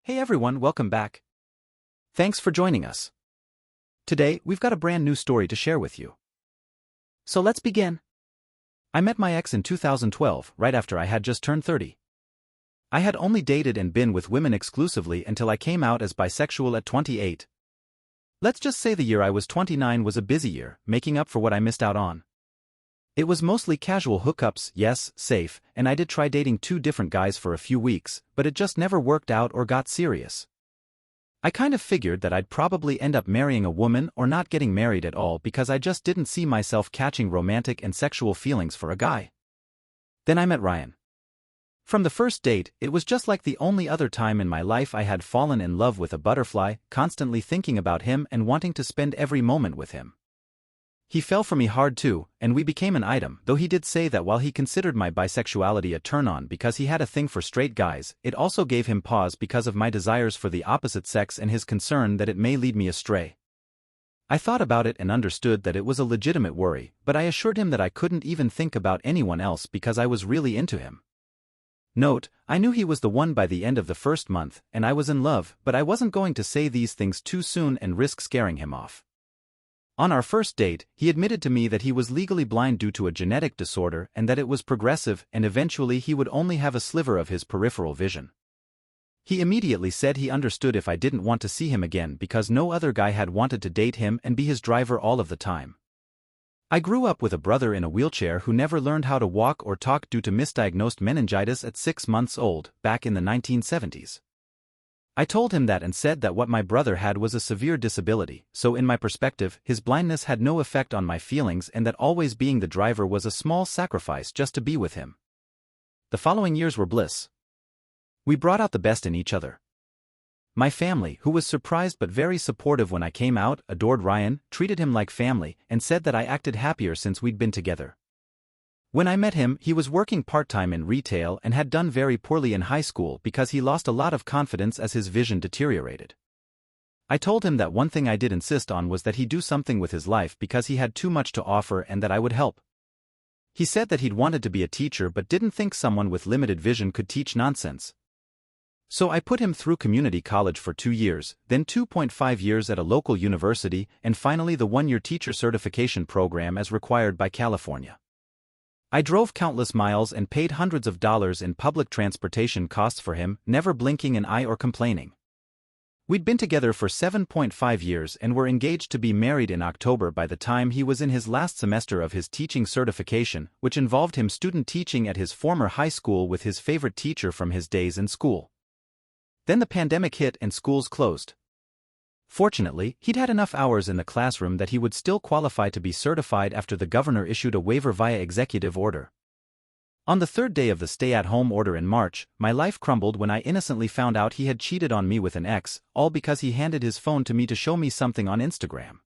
Hey everyone, welcome back. Thanks for joining us. Today, we've got a brand new story to share with you. So let's begin. I met my ex in 2012, right after I had just turned 30. I had only dated and been with women exclusively until I came out as bisexual at 28. Let's just say the year I was 29 was a busy year, making up for what I missed out on. It was mostly casual hookups, yes, safe, and I did try dating 2 different guys for a few weeks, but it just never worked out or got serious. I kind of figured that I'd probably end up marrying a woman or not getting married at all because I just didn't see myself catching romantic and sexual feelings for a guy. Then I met Ryan. From the first date, it was just like the only other time in my life I had fallen in love with a butterfly, constantly thinking about him and wanting to spend every moment with him. He fell for me hard too, and we became an item, though he did say that while he considered my bisexuality a turn-on because he had a thing for straight guys, it also gave him pause because of my desires for the opposite sex and his concern that it may lead me astray. I thought about it and understood that it was a legitimate worry, but I assured him that I couldn't even think about anyone else because I was really into him. Note, I knew he was the one by the end of the first month, and I was in love, but I wasn't going to say these things too soon and risk scaring him off. On our first date, he admitted to me that he was legally blind due to a genetic disorder and that it was progressive and eventually he would only have a sliver of his peripheral vision. He immediately said he understood if I didn't want to see him again because no other guy had wanted to date him and be his driver all of the time. I grew up with a brother in a wheelchair who never learned how to walk or talk due to misdiagnosed meningitis at 6 months old, back in the 1970s. I told him that and said that what my brother had was a severe disability, so in my perspective, his blindness had no effect on my feelings and that always being the driver was a small sacrifice just to be with him. The following years were bliss. We brought out the best in each other. My family, who was surprised but very supportive when I came out, adored Ryan, treated him like family, and said that I acted happier since we'd been together. When I met him, he was working part-time in retail and had done very poorly in high school because he lost a lot of confidence as his vision deteriorated. I told him that one thing I did insist on was that he do something with his life because he had too much to offer and that I would help. He said that he'd wanted to be a teacher but didn't think someone with limited vision could teach nonsense. So I put him through community college for 2 years, then 2.5 years at a local university, and finally the 1-year teacher certification program as required by California. I drove countless miles and paid hundreds of dollars in public transportation costs for him, never blinking an eye or complaining. We'd been together for 7.5 years and were engaged to be married in October by the time he was in his last semester of his teaching certification, which involved him student teaching at his former high school with his favorite teacher from his days in school. Then the pandemic hit and schools closed. Fortunately, he'd had enough hours in the classroom that he would still qualify to be certified after the governor issued a waiver via executive order. On the 3rd day of the stay-at-home order in March, my life crumbled when I innocently found out he had cheated on me with an ex, all because he handed his phone to me to show me something on Instagram.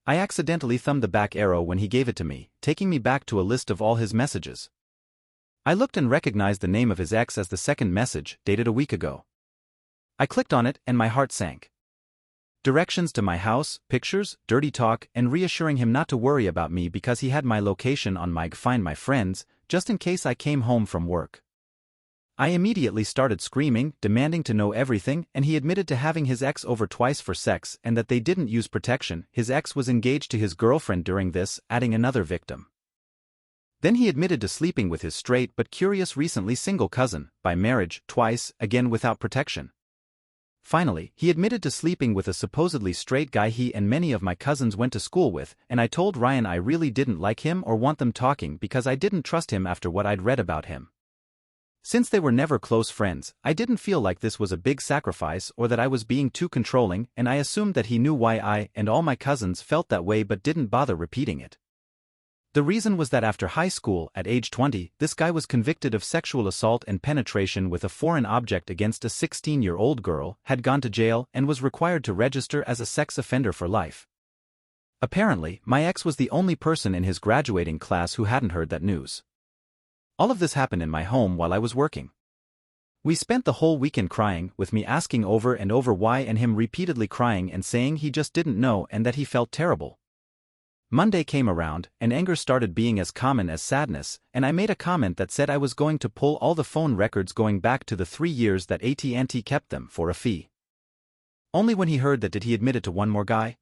I accidentally thumbed the back arrow when he gave it to me, taking me back to a list of all his messages. I looked and recognized the name of his ex as the second message, dated a week ago. I clicked on it and my heart sank. Directions to my house, pictures, dirty talk, and reassuring him not to worry about me because he had my location on my Find My Friends, just in case I came home from work. I immediately started screaming, demanding to know everything, and he admitted to having his ex over twice for sex and that they didn't use protection. His ex was engaged to his girlfriend during this, adding another victim. Then he admitted to sleeping with his straight but curious recently single cousin, by marriage, twice, again without protection. Finally, he admitted to sleeping with a supposedly straight guy he and many of my cousins went to school with, and I told Ryan I really didn't like him or want them talking because I didn't trust him after what I'd read about him. Since they were never close friends, I didn't feel like this was a big sacrifice or that I was being too controlling, and I assumed that he knew why I and all my cousins felt that way but didn't bother repeating it. The reason was that after high school, at age 20, this guy was convicted of sexual assault and penetration with a foreign object against a 16-year-old girl, had gone to jail, and was required to register as a sex offender for life. Apparently, my ex was the only person in his graduating class who hadn't heard that news. All of this happened in my home while I was working. We spent the whole weekend crying, with me asking over and over why and him repeatedly crying and saying he just didn't know and that he felt terrible. Monday came around, and anger started being as common as sadness, and I made a comment that said I was going to pull all the phone records going back to the 3 years that AT&T kept them for a fee. Only when he heard that did he admit it to one more guy.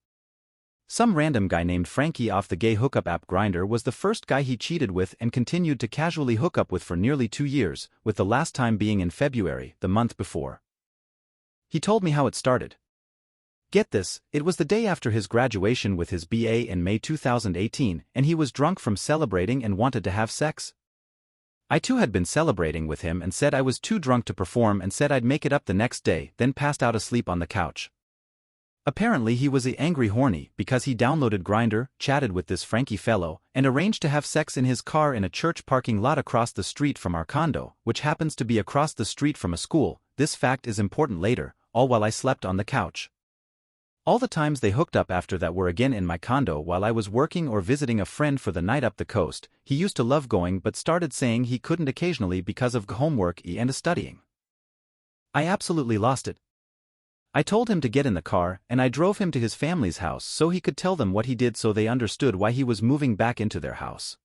Some random guy named Frankie off the gay hookup app Grindr was the first guy he cheated with and continued to casually hook up with for nearly 2 years, with the last time being in February, the month before. He told me how it started. Get this, it was the day after his graduation with his BA in May 2018, and he was drunk from celebrating and wanted to have sex. I too had been celebrating with him and said I was too drunk to perform and said I'd make it up the next day, then passed out asleep on the couch. Apparently he was angry horny because he downloaded Grindr, chatted with this Frankie fellow, and arranged to have sex in his car in a church parking lot across the street from our condo, which happens to be across the street from a school. This fact is important later, all while I slept on the couch. All the times they hooked up after that were again in my condo while I was working or visiting a friend for the night up the coast. He used to love going but started saying he couldn't occasionally because of homework and studying. I absolutely lost it. I told him to get in the car, and I drove him to his family's house so he could tell them what he did so they understood why he was moving back into their house.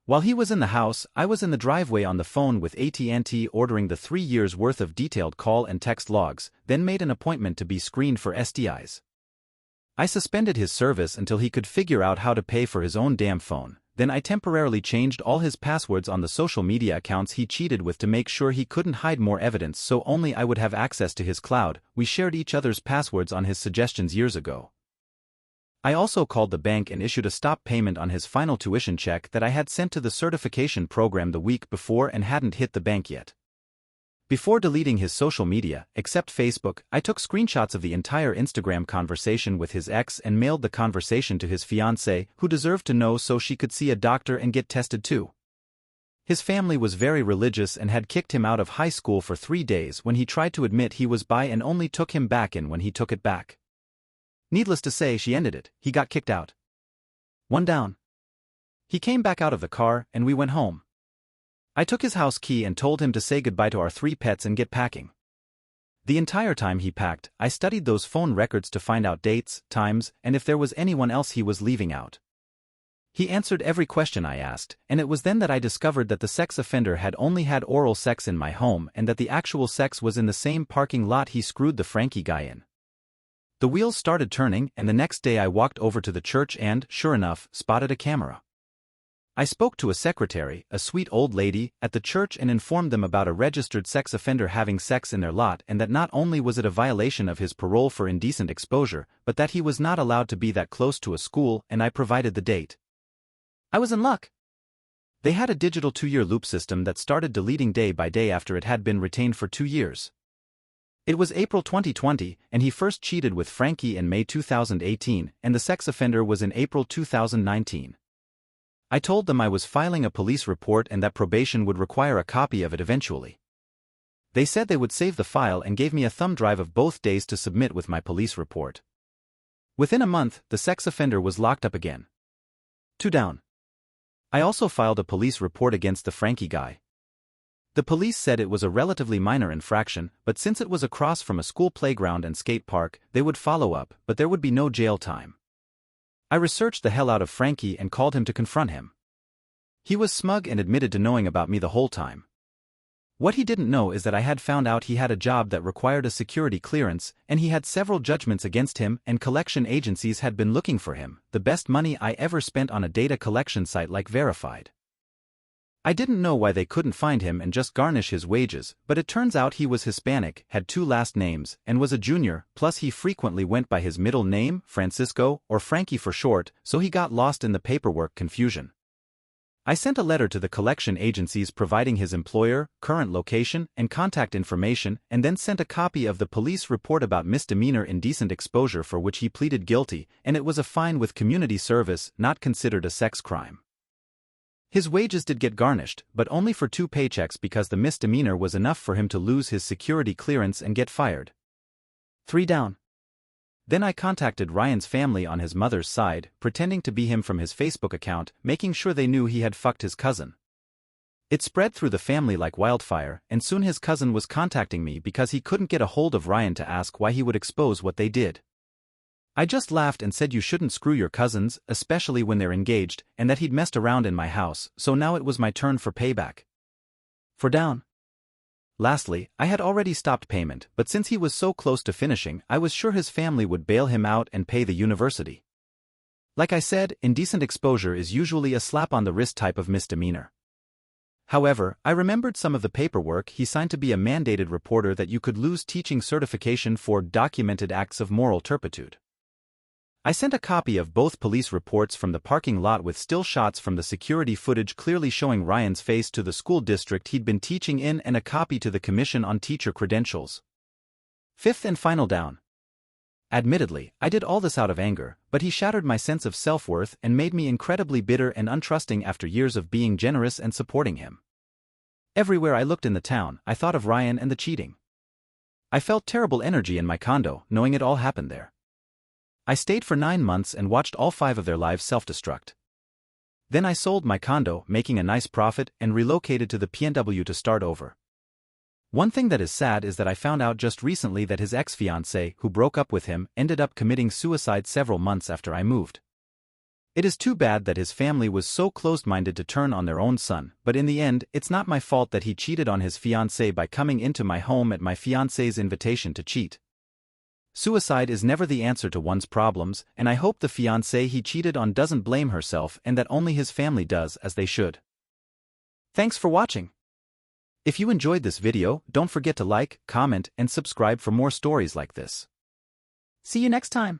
While he was in the house, I was in the driveway on the phone with AT&T ordering the 3 years' worth of detailed call and text logs, then made an appointment to be screened for STIs. I suspended his service until he could figure out how to pay for his own damn phone, then I temporarily changed all his passwords on the social media accounts he cheated with to make sure he couldn't hide more evidence so only I would have access to his cloud. We shared each other's passwords on his suggestions years ago. I also called the bank and issued a stop payment on his final tuition check that I had sent to the certification program the week before and hadn't hit the bank yet. Before deleting his social media, except Facebook, I took screenshots of the entire Instagram conversation with his ex and mailed the conversation to his fiancé, who deserved to know so she could see a doctor and get tested too. His family was very religious and had kicked him out of high school for 3 days when he tried to admit he was bi and only took him back in when he took it back. Needless to say, she ended it. He got kicked out. One down. He came back out of the car, and we went home. I took his house key and told him to say goodbye to our 3 pets and get packing. The entire time he packed, I studied those phone records to find out dates, times, and if there was anyone else he was leaving out. He answered every question I asked, and it was then that I discovered that the sex offender had only had oral sex in my home and that the actual sex was in the same parking lot he screwed the Frankie guy in. The wheels started turning, and the next day I walked over to the church and, sure enough, spotted a camera. I spoke to a secretary, a sweet old lady, at the church and informed them about a registered sex offender having sex in their lot and that not only was it a violation of his parole for indecent exposure, but that he was not allowed to be that close to a school, and I provided the date. I was in luck. They had a digital 2-year loop system that started deleting day by day after it had been retained for 2 years. It was April 2020, and he first cheated with Frankie in May 2018, and the sex offender was in April 2019. I told them I was filing a police report and that probation would require a copy of it eventually. They said they would save the file and gave me a thumb drive of both days to submit with my police report. Within a month, the sex offender was locked up again. 2 down. I also filed a police report against the Frankie guy. The police said it was a relatively minor infraction, but since it was across from a school playground and skate park, they would follow up, but there would be no jail time. I researched the hell out of Frankie and called him to confront him. He was smug and admitted to knowing about me the whole time. What he didn't know is that I had found out he had a job that required a security clearance, and he had several judgments against him, and collection agencies had been looking for him, the best money I ever spent on a data collection site like Verified. I didn't know why they couldn't find him and just garnish his wages, but it turns out he was Hispanic, had 2 last names, and was a junior, plus he frequently went by his middle name, Francisco, or Frankie for short, so he got lost in the paperwork confusion. I sent a letter to the collection agencies providing his employer, current location, and contact information, and then sent a copy of the police report about misdemeanor indecent exposure for which he pleaded guilty, and it was a fine with community service, not considered a sex crime. His wages did get garnished, but only for 2 paychecks because the misdemeanor was enough for him to lose his security clearance and get fired. 3 down. Then I contacted Ryan's family on his mother's side, pretending to be him from his Facebook account, making sure they knew he had fucked his cousin. It spread through the family like wildfire, and soon his cousin was contacting me because he couldn't get a hold of Ryan to ask why he would expose what they did. I just laughed and said you shouldn't screw your cousins, especially when they're engaged, and that he'd messed around in my house, so now it was my turn for payback. For down. Lastly, I had already stopped payment, but since he was so close to finishing, I was sure his family would bail him out and pay the university. Like I said, indecent exposure is usually a slap-on-the-wrist type of misdemeanor. However, I remembered some of the paperwork he signed to be a mandated reporter that you could lose teaching certification for documented acts of moral turpitude. I sent a copy of both police reports from the parking lot with still shots from the security footage clearly showing Ryan's face to the school district he'd been teaching in and a copy to the Commission on Teacher Credentials. Fifth and final down. Admittedly, I did all this out of anger, but he shattered my sense of self-worth and made me incredibly bitter and untrusting after years of being generous and supporting him. Everywhere I looked in the town, I thought of Ryan and the cheating. I felt terrible energy in my condo, knowing it all happened there. I stayed for 9 months and watched all 5 of their lives self-destruct. Then I sold my condo, making a nice profit, and relocated to the PNW to start over. One thing that is sad is that I found out just recently that his ex-fiancé, who broke up with him, ended up committing suicide several months after I moved. It is too bad that his family was so closed-minded to turn on their own son, but in the end, it's not my fault that he cheated on his fiancé by coming into my home at my fiancé's invitation to cheat. Suicide is never the answer to one's problems, and I hope the fiancé he cheated on doesn't blame herself and that only his family does as they should. Thanks for watching. If you enjoyed this video, don't forget to like, comment, and subscribe for more stories like this. See you next time.